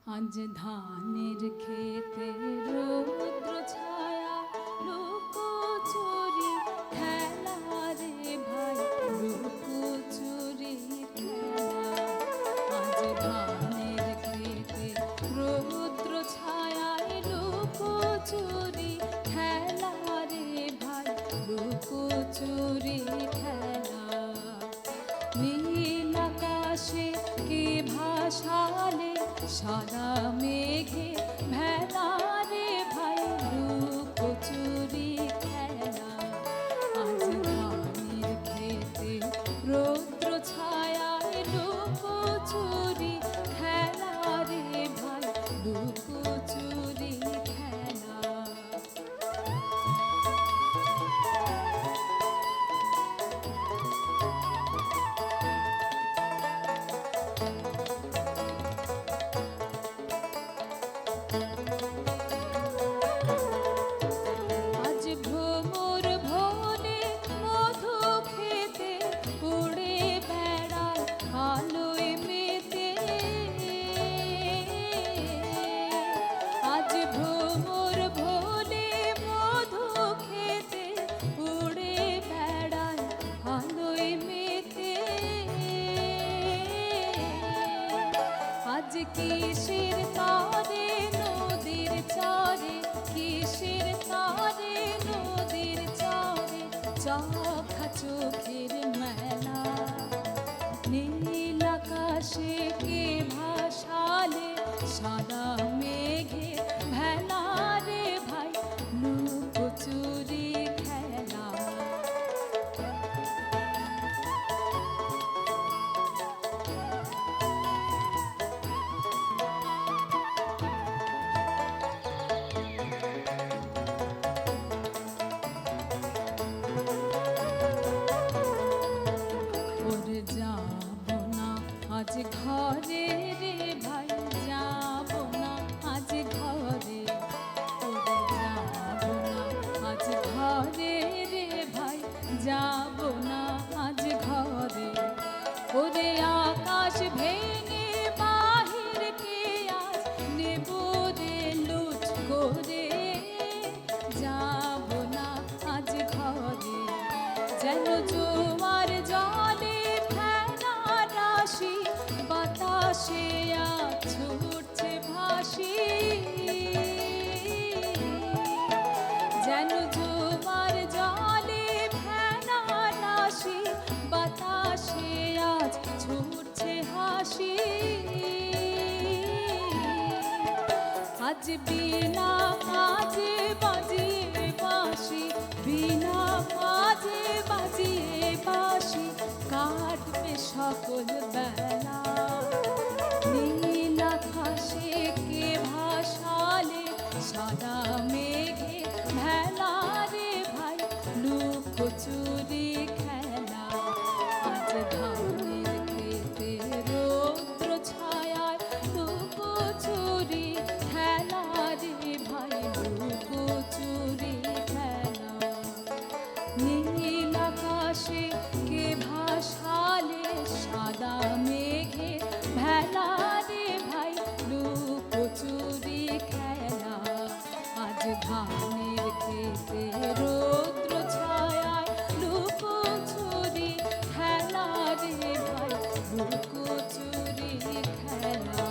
আজ ধানের খেতে রৌদ্র ছায়া লুকোচুরি খেলা রে ভাই লুকোচুরি খেলা। আজ ধানের খেতে রৌদ্র ছায়ায় লুকোচুরি খেলা রে ভাই লুকোচুরি খেলা। নীল আকাশে কে ভাসালে সাদা মেঘে ভেলা রে ভাই লুকোচুরি খেলা। আজ ধানের খেতে রৌদ্র ছায়ায় লুকোচুরি খেলা রে ভাই লুকোচুরি খেলা। কিসের তারে নদীর চরে কিসের তারে নদীর চরে চোখা চোখের মেলা। নীল আকাশে কে ভাসালে সাদা মেঘে ভেলা রে ভাই লুকোচুরি খেলা। আজ ঘরে রে ভাই যাব না আজ ঘরে ওরে যাব না আজ ঘরে রে ভাই যাব না আজ ঘরে। ওরে আকাশ ভেঙে বাহির কে আজ নেব রে লুট করে যাব না আজ ঘরে। যেন জোয়ার জলে ফেনা রাশি বাতাসে আজ ছুটছে ভাসি। যেন জোয়ার জলে ফেনা রাশি বাতাসে আজ ছুটছে হাসি। আজ বিনা কাজে বাজিয়ে বাঁশি বিনা কাজে বাজিয়ে বাঁশি কাটবে সকল বেলা। নীল আকাশে কে ভাসালে সাদা মেঘে ভেলা রে ভাই লুকোচুরি খেলা। আজ ধানের খেতে রৌদ্র ছায়ায় লুকোচুরি খেলা রে ভাই লুকোচুরি খেলা। নীল আকাশে কে ভাসালে সাদা মেঘে ভেলা রে ভাই লুকোচুরি খেলা। আজ ধানের খেতে রৌদ্র ছায়ায় লুকোচুরি খেলা রে ভাই লুকোচুরি খেলা।